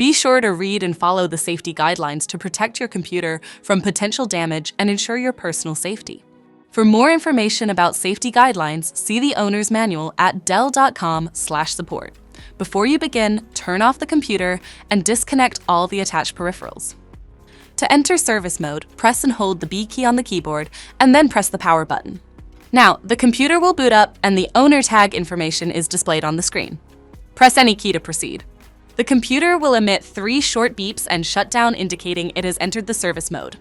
Be sure to read and follow the safety guidelines to protect your computer from potential damage and ensure your personal safety. For more information about safety guidelines, see the owner's manual at dell.com/support. Before you begin, turn off the computer and disconnect all the attached peripherals. To enter service mode, press and hold the B key on the keyboard and then press the power button. Now, the computer will boot up and the owner tag information is displayed on the screen. Press any key to proceed. The computer will emit 3 short beeps and shut down, indicating it has entered the service mode.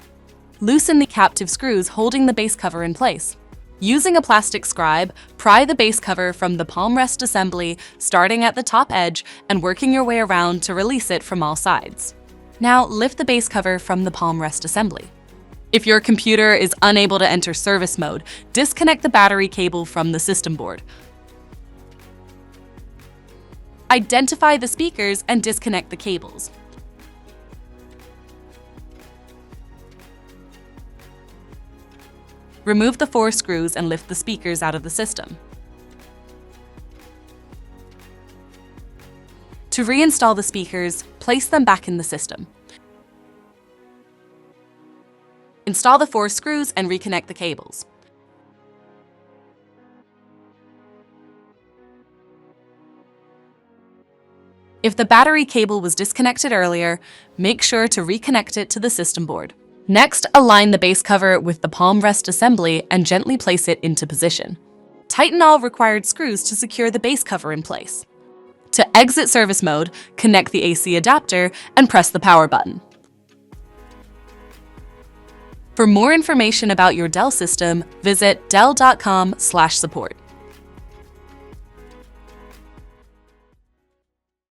Loosen the captive screws holding the base cover in place. Using a plastic scribe, pry the base cover from the palm rest assembly, starting at the top edge and working your way around to release it from all sides. Now lift the base cover from the palm rest assembly. If your computer is unable to enter service mode, disconnect the battery cable from the system board. Identify the speakers and disconnect the cables. Remove the 4 screws and lift the speakers out of the system. To reinstall the speakers, place them back in the system. Install the 4 screws and reconnect the cables. If the battery cable was disconnected earlier, make sure to reconnect it to the system board. Next, align the base cover with the palm rest assembly and gently place it into position. Tighten all required screws to secure the base cover in place. To exit service mode, connect the AC adapter and press the power button. For more information about your Dell system, visit dell.com/support.